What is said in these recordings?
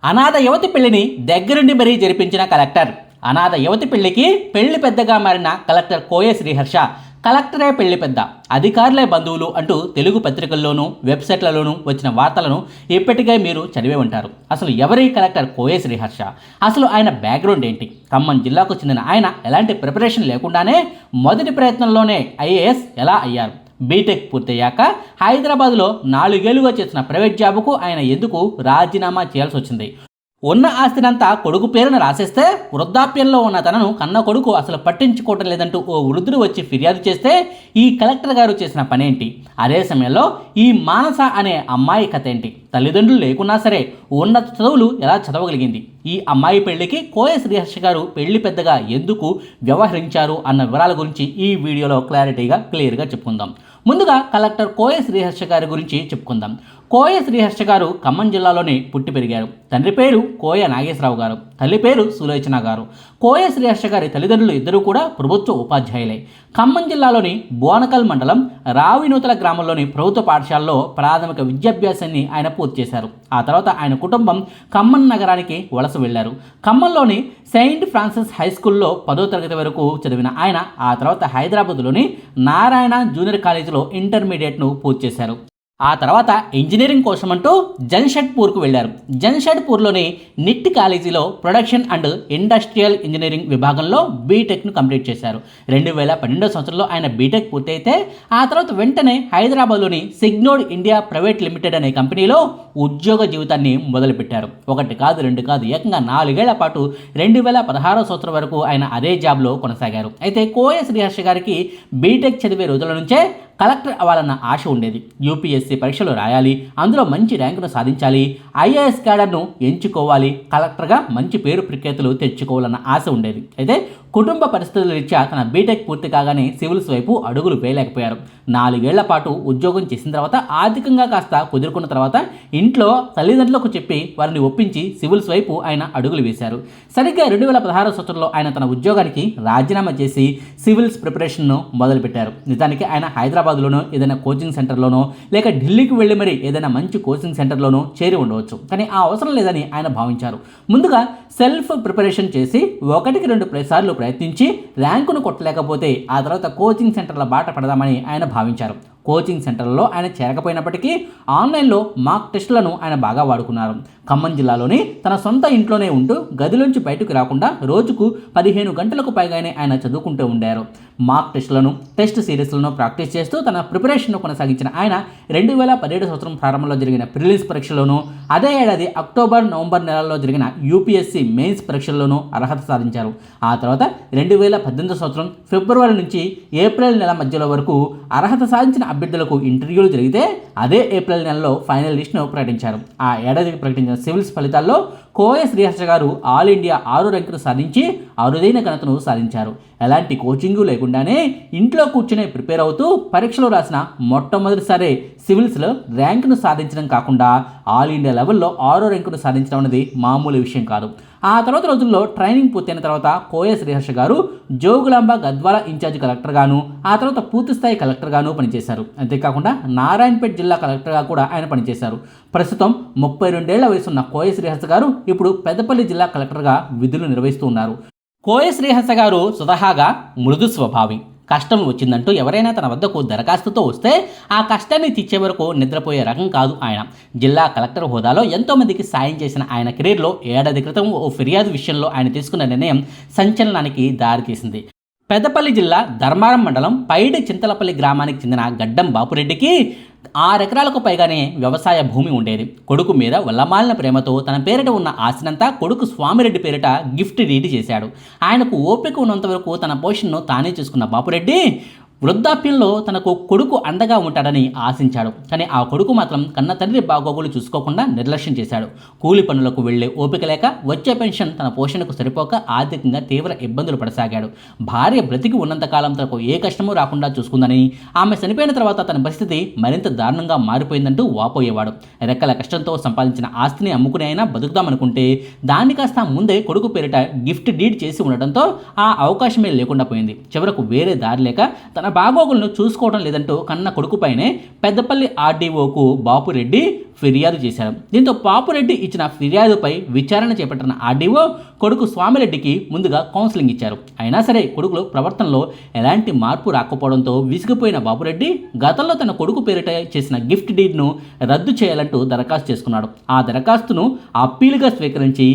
అనాథ యువతి పెళ్లిని దగ్గరుండి మరీ జరిపించిన కలెక్టర్. అనాథ యువతి పెళ్లికి పెళ్లి పెద్దగా మారిన కలెక్టర్ కోయ శ్రీహర్ష. కలెక్టరే పెళ్లి పెద్ద, అధికారులే బంధువులు అంటూ తెలుగు పత్రికల్లోనూ వెబ్సైట్లలోనూ వచ్చిన వార్తలను ఇప్పటికే మీరు చదివే ఉంటారు. అసలు ఎవరి కలెక్టర్ కోయ శ్రీహర్ష? అసలు ఆయన బ్యాక్గ్రౌండ్ ఏంటి? ఖమ్మం జిల్లాకు చెందిన ఆయన ఎలాంటి ప్రిపరేషన్ లేకుండానే మొదటి ప్రయత్నంలోనే ఐఏఎస్ ఎలా అయ్యారు? బీటెక్ పూర్తయ్యాక హైదరాబాద్లో 4 ఏళ్లుగా చేసిన ప్రైవేట్ జాబుకు ఆయన ఎందుకు రాజీనామా చేయాల్సి వచ్చింది? ఉన్న ఆస్తినంతా కొడుకు పేరున రాసేస్తే వృద్ధాప్యంలో ఉన్న తనను కన్న కొడుకు అసలు పట్టించుకోవటం లేదంటూ ఓ వృద్ధుడు వచ్చి ఫిర్యాదు చేస్తే ఈ కలెక్టర్ గారు చేసిన పనేంటి? అదే సమయంలో ఈ మానస అనే అమ్మాయి కథ ఏంటి? తల్లిదండ్రులు లేకున్నా సరే ఉన్నత చదువులు ఎలా చదవగలిగింది? ఈ అమ్మాయి పెళ్లికి కోయ శ్రీహర్ష గారు పెళ్లి పెద్దగా ఎందుకు వ్యవహరించారు అన్న వివరాల గురించి ఈ వీడియోలో క్లియర్గా చెప్పుకుందాం. ముందుగా కలెక్టర్ కోయ శ్రీహర్ష గారి గురించి చెప్పుకుందాం. కోయ శ్రీహర్ష గారు ఖమ్మం జిల్లాలోనే పుట్టి పెరిగారు. తండ్రి పేరు కోయ నాగేశ్వరరావు గారు, తల్లి పేరు సులోచన గారు. కోయ శ్రీహర్ష గారి తల్లిదండ్రులు ఇద్దరూ కూడా ప్రభుత్వ ఉపాధ్యాయులే. ఖమ్మం జిల్లాలోని బోనకల్ మండలం రావినూతల గ్రామంలోని ప్రభుత్వ పాఠశాలలో ప్రాథమిక విద్యాభ్యాసాన్ని ఆయన పూర్తి చేశారు. ఆ తర్వాత ఆయన కుటుంబం ఖమ్మం నగరానికి వలస వెళ్లారు. ఖమ్మంలోని సెయింట్ ఫ్రాన్సిస్ హై స్కూల్లో 10వ తరగతి వరకు చదివిన ఆయన ఆ తర్వాత హైదరాబాద్లోని నారాయణ జూనియర్ కాలేజీలో ఇంటర్మీడియట్ను పూర్తి చేశారు. ఆ తర్వాత ఇంజనీరింగ్ కోసమంటూ జంషెడ్పూర్కు వెళ్లారు. జంషెడ్పూర్లోని నిట్ కాలేజీలో ప్రొడక్షన్ అండ్ ఇండస్ట్రియల్ ఇంజనీరింగ్ విభాగంలో బీటెక్ను కంప్లీట్ చేశారు. 2012 సంవత్సరంలో ఆయన బీటెక్ పూర్తయితే ఆ తర్వాత వెంటనే హైదరాబాద్లోని సిగ్నోడ్ ఇండియా ప్రైవేట్ లిమిటెడ్ అనే కంపెనీలో ఉద్యోగ జీవితాన్ని మొదలుపెట్టారు. 1 కాదు 2 కాదు, ఏకంగా 4 ఏళ్ల పాటు 2016 సంవత్సరం వరకు ఆయన అదే జాబ్లో కొనసాగారు. అయితే కోయ శ్రీహర్ష గారికి బీటెక్ చదివే రోజుల నుంచే కలెక్టర్ అవ్వాలన్న ఆశ ఉండేది. యూపీఎస్సీ పరీక్షలు రాయాలి, అందులో మంచి ర్యాంకును సాధించాలి, ఐఏఎస్ క్యాడర్ను ఎంచుకోవాలి, కలెక్టర్గా మంచి పేరు ప్రఖ్యాతులు తెచ్చుకోవాలన్న ఆశ ఉండేది. అయితే కుటుంబ పరిస్థితుల రీత్యా తన బీటెక్ పూర్తి కాగానే సివిల్స్ వైపు అడుగులు వేయలేకపోయారు. 4 ఏళ్ల పాటు ఉద్యోగం చేసిన తర్వాత ఆర్థికంగా కాస్త కుదురుకున్న తర్వాత ఇంట్లో తల్లిదండ్రులకు చెప్పి వారిని ఒప్పించి సివిల్స్ వైపు ఆయన అడుగులు వేశారు. సరిగ్గా 2016 సంవత్సరంలో ఆయన తన ఉద్యోగానికి రాజీనామా చేసి సివిల్స్ ప్రిపరేషన్ను మొదలుపెట్టారు. నిజానికి ఆయన హైదరాబాద్లోనో ఏదైనా కోచింగ్ సెంటర్లోనో లేక ఢిల్లీకి వెళ్ళి మరి ఏదైనా మంచి కోచింగ్ సెంటర్లోనో చేరి ఉండవచ్చు. కానీ ఆ అవసరం లేదని ఆయన భావించారు. ముందుగా సెల్ఫ్ ప్రిపరేషన్ చేసి 1-2 సార్లు ప్రయత్నించి ర్యాంకును కొట్టలేకపోతే ఆ తర్వాత కోచింగ్ సెంటర్ల బాట పడదామని ఆయన భావించారు. కోచింగ్ సెంటర్లలో ఆయన చేరకపోయినప్పటికీ ఆన్లైన్లో మాక్ టెస్టులను ఆయన బాగా వాడుకున్నారు. ఖమ్మం జిల్లాలోని తన సొంత ఇంట్లోనే ఉంటూ గదిలోంచి బయటకు రాకుండా రోజుకు 15 గంటలకు పైగానే ఆయన చదువుకుంటూ ఉండారు. మాక్ టెస్టులను, టెస్ట్ సిరీస్లను ప్రాక్టీస్ చేస్తూ తన ప్రిపరేషన్ను కొనసాగించిన ఆయన 2017 సంవత్సరం ప్రారంభంలో జరిగిన ప్రిలిమ్స్ పరీక్షలోనూ, అదే ఏడాది అక్టోబర్, నవంబర్ నెలల్లో జరిగిన యూపీఎస్సీ మెయిన్స్ పరీక్షల్లోనూ అర్హత సాధించారు. ఆ తర్వాత 2018 సంవత్సరం ఫిబ్రవరి నుంచి ఏప్రిల్ నెల మధ్యలో వరకు అర్హత సాధించిన అభ్యర్థులకు ఇంటర్వ్యూలు జరిగితే అదే ఏప్రిల్ నెలలో ఫైనల్ లిస్ట్ను ప్రకటించారు. ఆ ఏడాదికి ప్రకటించిన సివిల్స్ ఫలితాల్లో కోయ శ్రీహర్ష గారు ఆల్ ఇండియా 6 ర్యాంకును సాధించి అరుదైన ఘనతను సాధించారు. ఎలాంటి కోచింగు లేకుండానే ఇంట్లో కూర్చునే ప్రిపేర్ అవుతూ పరీక్షలు రాసిన మొట్టమొదటిసారి సివిల్స్లో ర్యాంకును సాధించడం కాకుండా ఆల్ ఇండియా లెవెల్లో 6వ ర్యాంకును సాధించడం అనేది మామూలు విషయం కాదు. ఆ తర్వాత రోజుల్లో ట్రైనింగ్ పూర్తయిన తర్వాత కోయ శ్రీహర్ష గారు జోగులాంబ గద్వాల ఇన్ఛార్జ్ కలెక్టర్గాను, ఆ తర్వాత పూర్తిస్థాయి కలెక్టర్గాను పనిచేశారు. అంతేకాకుండా నారాయణపేట జిల్లా కలెక్టర్గా కూడా ఆయన పనిచేశారు. ప్రస్తుతం 32 ఏళ్ల వయసున్న కోయ శ్రీహర్ష గారు ఇప్పుడు పెద్దపల్లి జిల్లా కలెక్టర్గా విధులు నిర్వహిస్తూ ఉన్నారు. కోయ శ్రీహర్ష గారు స్వతహాగా మృదు స్వభావి. కష్టం వచ్చిందంటూ ఎవరైనా తన వద్దకు దరఖాస్తుతో వస్తే ఆ కష్టాన్ని తీర్చే వరకు నిద్రపోయే రకం కాదు ఆయన. జిల్లా కలెక్టర్ హోదాలో ఎంతోమందికి సాయం చేసిన ఆయన కెరీర్లో ఏడాది క్రితం ఓ ఫిర్యాదు విషయంలో ఆయన తీసుకున్న నిర్ణయం సంచలనానికి దారితీసింది. పెద్దపల్లి జిల్లా ధర్మారం మండలం పైడి చింతలపల్లి గ్రామానికి చెందిన గడ్డం బాపురెడ్డికి 6 ఎకరాలకు పైగానే వ్యవసాయ భూమి ఉండేది. కొడుకు మీద వల్లమాలిన ప్రేమతో తన పేరిట ఉన్న ఆస్తినంతా కొడుకు స్వామిరెడ్డి పేరిట గిఫ్ట్ డీడ్ చేశాడు. ఆయనకు ఓపిక ఉన్నంత వరకు తన పోషణను తానే చూసుకున్న బాపురెడ్డి వృద్ధాప్యంలో తనకు కొడుకు అండగా ఉంటాడని ఆశించాడు. కానీ ఆ కొడుకు మాత్రం కన్న తండ్రి బాగోగులు చూసుకోకుండా నిర్లక్ష్యం చేశాడు. కూలి పనులకు వెళ్లే ఓపిక లేక వచ్చే పెన్షన్ తన పోషణకు సరిపోక ఆర్థికంగా తీవ్ర ఇబ్బందులు పడసాగాడు. భార్య బ్రతికి ఉన్నంతకాలం తనకు ఏ కష్టమూ రాకుండా చూసుకుందని, ఆమె చనిపోయిన తర్వాత తన పరిస్థితి మరింత దారుణంగా మారిపోయిందంటూ వాపోయేవాడు. రెక్కల కష్టంతో సంపాదించిన ఆస్తిని అమ్ముకుని అయినా బతుకుదామనుకుంటే దాన్ని కాస్త ముందే కొడుకు పేరిట గిఫ్ట్ డీడ్ చేసి ఉండటంతో ఆ అవకాశమే లేకుండా పోయింది. చివరకు వేరే దారి లేక తన బాగోగులను చూసుకోవడం లేదంటూ కన్న కొడుకుపైనే పెద్దపల్లి ఆర్డీఓకు బాపురెడ్డి ఫిర్యాదు చేశారు. దీంతో బాపురెడ్డి ఇచ్చిన ఫిర్యాదుపై విచారణ చేపట్టిన ఆర్డీఓ కొడుకు స్వామిరెడ్డికి ముందుగా కౌన్సిలింగ్ ఇచ్చారు. అయినా సరే కొడుకులు ప్రవర్తనలో ఎలాంటి మార్పు రాకపోవడంతో విసిగిపోయిన బాపురెడ్డి గతంలో తన కొడుకు పేరిట చేసిన గిఫ్ట్ డీడ్ను రద్దు చేయాలంటూ దరఖాస్తు చేసుకున్నాడు. ఆ దరఖాస్తును అప్పీలుగా స్వీకరించి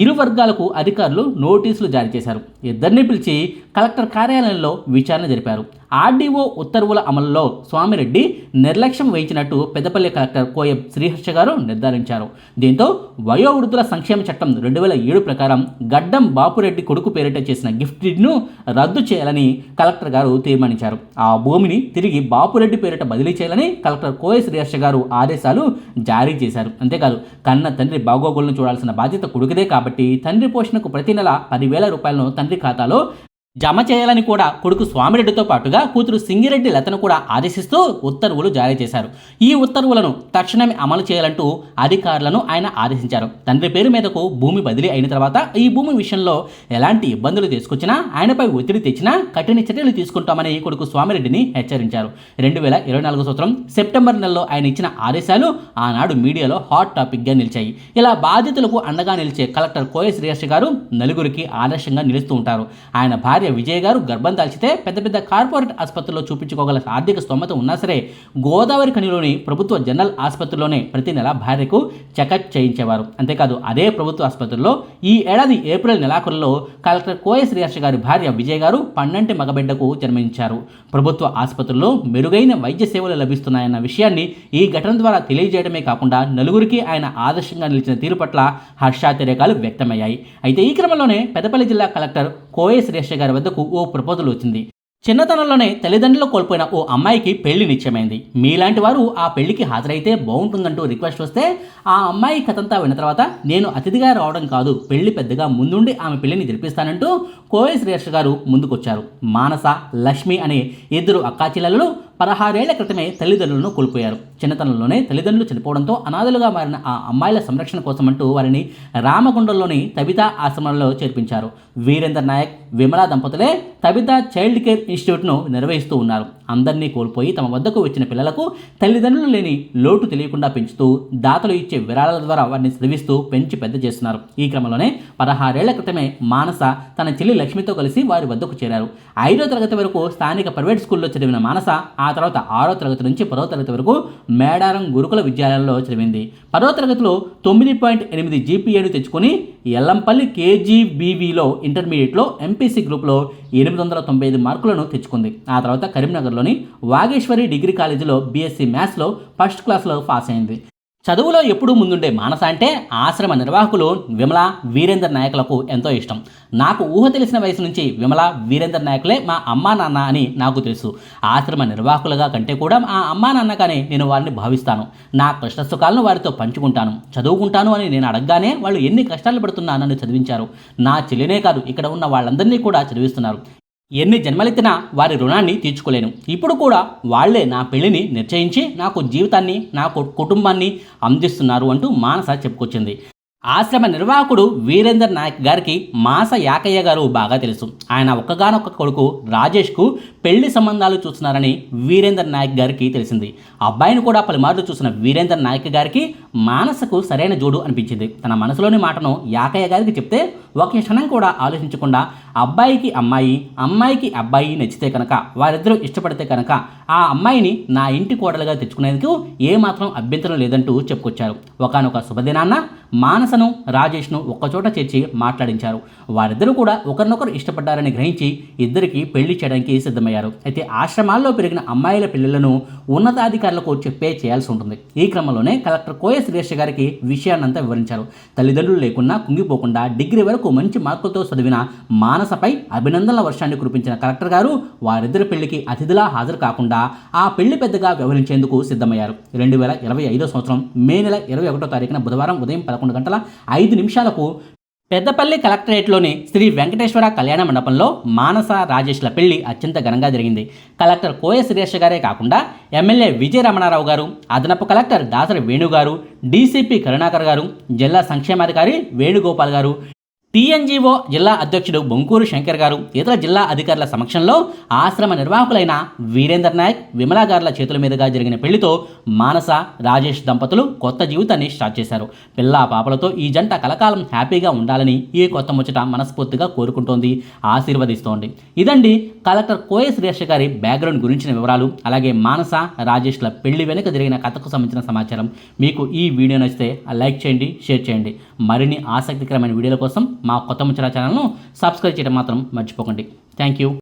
ఇరు వర్గాలకు అధికారులు నోటీసులు జారీ చేశారు. ఇద్దరిని పిలిచి కలెక్టర్ కార్యాలయంలో విచారణ జరిపారు. ఆర్డీఓ ఉత్తర్వుల అమలులో స్వామిరెడ్డి నిర్లక్ష్యం వహించినట్టు పెద్దపల్లి కలెక్టర్ కోయం శ్రీహర్ష గారు నిర్ధారించారు. దీంతో వయోవృద్ధుల సంక్షేమ చట్టం 2007 ప్రకారం గడ్డం బాపురెడ్డి కొడుకు పేరిట చేసిన గిఫ్ట్ డీడ్ను రద్దు చేయాలని కలెక్టర్ గారు తీర్మానించారు. ఆ భూమిని తిరిగి బాపురెడ్డి పేరిట బదిలీ చేయాలని కలెక్టర్ కోయం శ్రీహర్ష గారు ఆదేశాలు జారీ చేశారు. అంతేకాదు కన్న తండ్రి బాగోగులను చూడాల్సిన బాధ్యత కొడుకుదే కాబట్టి తండ్రి పోషణకు ప్రతి నెల 10,000 రూపాయలను తండ్రి ఖాతాలో జమ చేయాలని కూడా కొడుకు స్వామిరెడ్డితో పాటుగా కూతురు సింగిరెడ్డి లతను కూడా ఆదేశిస్తూ ఉత్తర్వులు జారీ చేశారు. ఈ ఉత్తర్వులను తక్షణమే అమలు చేయాలంటూ అధికారులను ఆయన ఆదేశించారు. తండ్రి పేరు మీదకు భూమి బదిలీ అయిన తర్వాత ఈ భూమి విషయంలో ఎలాంటి ఇబ్బందులు తీసుకొచ్చినా ఆయనపై ఒత్తిడి తెచ్చినా కఠిన చర్యలు తీసుకుంటామని కొడుకు స్వామిరెడ్డిని హెచ్చరించారు. 2024 సంవత్సరం సెప్టెంబర్ నెలలో ఆయన ఇచ్చిన ఆదేశాలు ఆనాడు మీడియాలో హాట్ టాపిక్గా నిలిచాయి. ఇలా బాధితులకు అండగా నిలిచే కలెక్టర్ కోయం శ్రీహర్ష గారు నలుగురికి ఆదర్శంగా నిలుస్తూ ఉంటారు. ఆయన భార్య విజయ్ గారు గర్భం దాల్చితే పెద్ద పెద్ద కార్పొరేట్ ఆసుపత్రుల్లో చూపించుకోగల ఆర్థిక స్తోమత ఉన్నా సరే గోదావరి ఖనిలోని ప్రభుత్వ జనరల్ ఆసుపత్రిలోనే ప్రతి నెల భార్యకు చెకప్ చేయించేవారు. అంతేకాదు అదే ప్రభుత్వ ఆసుపత్రిలో ఈ ఏడాది ఏప్రిల్ నెలాఖరులో కలెక్టర్ కోయం శ్రీహర్ష గారి భార్య విజయ్ గారు పన్నంటి మగబిడ్డకు జన్మించారు. ప్రభుత్వ ఆసుపత్రుల్లో మెరుగైన వైద్య సేవలు లభిస్తున్నాయన్న విషయాన్ని ఈ ఘటన ద్వారా తెలియజేయడమే కాకుండా నలుగురికి ఆయన ఆదర్శంగా నిలిచిన తీరు పట్ల హర్షాతిరేకాలు వ్యక్తమయ్యాయి. అయితే ఈ క్రమంలోనే పెద్దపల్లి జిల్లా కలెక్టర్ కోయం శ్రీహర్ష గారి వద్దకు ఓ ప్రపోజల్ వచ్చింది. చిన్నతనంలోనే తల్లిదండ్రులు కోల్పోయిన ఓ అమ్మాయికి పెళ్లి నిశ్చయమైంది. మీలాంటి వారు ఆ పెళ్లికి హాజరైతే బాగుంటుందంటూ రిక్వెస్ట్ వస్తే ఆ అమ్మాయి కథంతా విన్న తర్వాత నేను అతిథిగా రావడం కాదు పెళ్లి పెద్దగా ముందుండి ఆమె పెళ్లిని జరిపిస్తానంటూ కోయం శ్రీహర్ష గారు ముందుకొచ్చారు. మానస, లక్ష్మి అనే ఇద్దరు అక్కాచెల్లెలు 16 ఏళ్ల క్రితమే తల్లిదండ్రులను కోల్పోయారు. చిన్నతనంలోనే తల్లిదండ్రులు చనిపోవడంతో అనాథలుగా మారిన ఆ అమ్మాయిల సంరక్షణ కోసమంటూ వారిని రామగుండంలోని తబితా ఆశ్రమంలో చేర్పించారు. వీరేందర్ నాయక్, విమలా దంపతులే తబితా చైల్డ్ కేర్ ఇన్స్టిట్యూట్ను నిర్వహిస్తూ ఉన్నారు. అందరినీ కోల్పోయి తమ వద్దకు వచ్చిన పిల్లలకు తల్లిదండ్రులు లేని లోటు తెలియకుండా పెంచుతూ దాతలు ఇచ్చే విరాళాల ద్వారా వారిని చదివిస్తూ పెంచి పెద్ద చేస్తున్నారు. ఈ క్రమంలోనే 16 ఏళ్ల క్రితమే మానస తన చెల్లి లక్ష్మితో కలిసి వారి వద్దకు చేరారు. 5వ తరగతి వరకు స్థానిక ప్రైవేట్ స్కూల్లో చదివిన మానస ఆ తర్వాత 6వ తరగతి నుంచి 10వ తరగతి వరకు మేడారం గురుకుల విద్యాలయంలో చదివింది. 10వ తరగతిలో 9.8 జీపీఏను తెచ్చుకుని ఎల్లంపల్లి కేజీబీవీలో ఇంటర్మీడియట్లో ఎంపీసీ గ్రూప్లో 895 మార్కులను తెచ్చుకుంది. ఆ తర్వాత కరీంనగర్లోని వాగేశ్వరి డిగ్రీ కాలేజీలో బీఎస్సీ మ్యాథ్స్లో ఫస్ట్ క్లాస్లో పాస్ అయింది. చదువులో ఎప్పుడూ ముందుండే మానస అంటే ఆశ్రమ నిర్వాహకులు విమల, వీరేందర్ నాయకులకు ఎంతో ఇష్టం. నాకు ఊహ తెలిసిన వయసు నుంచి విమల, వీరేందర్ నాయకులే మా అమ్మా నాన్న అని నాకు తెలుసు. ఆశ్రమ నిర్వాహకులుగా కంటే కూడా ఆ అమ్మా నాన్నగానే నేను వారిని భావిస్తాను. నా కష్టసుఖాలను వారితో పంచుకుంటాను, చదువుకుంటాను అని నేను అడగగానే వాళ్ళు ఎన్ని కష్టాలు పడుతున్నా నన్ను చదివించారు. నా చెల్లినే కాదు ఇక్కడ ఉన్న వాళ్ళందరినీ కూడా చదివిస్తున్నారు. ఎన్ని జన్మలెత్తినా వారి రుణాన్ని తీర్చుకోలేను. ఇప్పుడు కూడా వాళ్లే నా పెళ్లిని నిశ్చయించి నాకు జీవితాన్ని, నా కుటుంబాన్ని అందిస్తున్నారు అంటూ మానస చెప్పుకొచ్చింది. ఆశ్రమ నిర్వాహకుడు వీరేందర్ నాయక్ గారికి మాస యాకయ్య గారు బాగా తెలుసు. ఆయన ఒక్కగానొక్క కొడుకు రాజేష్కు పెళ్లి సంబంధాలు చూస్తున్నారని వీరేందర్ నాయక్ గారికి తెలిసింది. అబ్బాయిని కూడా పలుమార్లు చూసిన వీరేందర్ నాయక్ గారికి మానసకు సరైన జోడు అనిపించింది. తన మనసులోని మాటను యాకయ్య గారికి చెప్తే ఒక క్షణం కూడా ఆలోచించకుండా అబ్బాయికి అమ్మాయి, అమ్మాయికి అబ్బాయి నచ్చితే కనుక, వారిద్దరూ ఇష్టపడితే కనుక ఆ అమ్మాయిని నా ఇంటి కోడలుగా తెచ్చుకునేందుకు ఏమాత్రం అభ్యంతరం లేదంటూ చెప్పుకొచ్చారు. ఒకానొక శుభదినాన్న మానసను, రాజేష్ను ఒక్కచోట చేర్చి మాట్లాడించారు. వారిద్దరూ కూడా ఒకరినొకరు ఇష్టపడ్డారని గ్రహించి ఇద్దరికి పెళ్లి చేయడానికి సిద్ధమయ్యారు. అయితే ఆశ్రమాల్లో పెరిగిన అమ్మాయిల పిల్లలను ఉన్నతాధికారులకు చెప్పే చేయాల్సి ఉంటుంది. ఈ క్రమంలోనే కలెక్టర్ కోయం శ్రీహర్ష గారికి విషయాన్నంతా వివరించారు. తల్లిదండ్రులు లేకున్నా కుంగిపోకుండా డిగ్రీ వరకు మంచి మార్కులతో చదివిన మానసపై అభినందనల వర్షాన్ని కురిపించిన కలెక్టర్ గారు వారిద్దరి పెళ్లికి అతిథిలా హాజరు కాకుండా ఆ పెళ్లి పెద్దగా వ్యవహరించేందుకు సిద్ధమయ్యారు. 2025 సంవత్సరం మే నెల 21వ తారీఖున బుధవారం ఉదయం 11:05 పెద్దపల్లి కలెక్టరేట్లోని శ్రీ వెంకటేశ్వర కళ్యాణ మండపంలో మానస, రాజేష్ల పెళ్లి అత్యంత ఘనంగా జరిగింది. కలెక్టర్ కోయం శ్రీహర్ష గారే కాకుండా ఎమ్మెల్యే విజయ రమణారావు గారు, అదనపు కలెక్టర్ దాసరి వేణు గారు, డీసీపీ కరుణాకర్ గారు, జిల్లా సంక్షేమాధికారి వేణుగోపాల్ గారు, టీఎన్జీఓ జిల్లా అధ్యక్షుడు బొంకూరు శంకర్ గారు ఇతర జిల్లా అధికారుల సమక్షంలో ఆశ్రమ నిర్వాహకులైన వీరేందర్ నాయక్, విమలా గారుల చేతుల మీదుగా జరిగిన పెళ్లితో మానస, రాజేష్ దంపతులు కొత్త జీవితాన్ని స్టార్ట్ చేశారు. పిల్లా పాపలతో ఈ జంట కలకాలం హ్యాపీగా ఉండాలని ఈ కొత్త ముచ్చట మనస్ఫూర్తిగా కోరుకుంటోంది, ఆశీర్వదిస్తోంది. ఇదండి కలెక్టర్ కోయ శ్రీహర్ష గారి బ్యాక్గ్రౌండ్ గురించిన వివరాలు, అలాగే మానస, రాజేష్ల పెళ్లి వెనుక జరిగిన కథకు సంబంధించిన సమాచారం. మీకు ఈ వీడియో నచ్చితే లైక్ చేయండి, షేర్ చేయండి. మరిన్ని ఆసక్తికరమైన వీడియోల కోసం మా కొత్త ముచ్చట ఛానల్ను సబ్స్క్రైబ్ చేయడం మాత్రం మర్చిపోకండి. Thank you.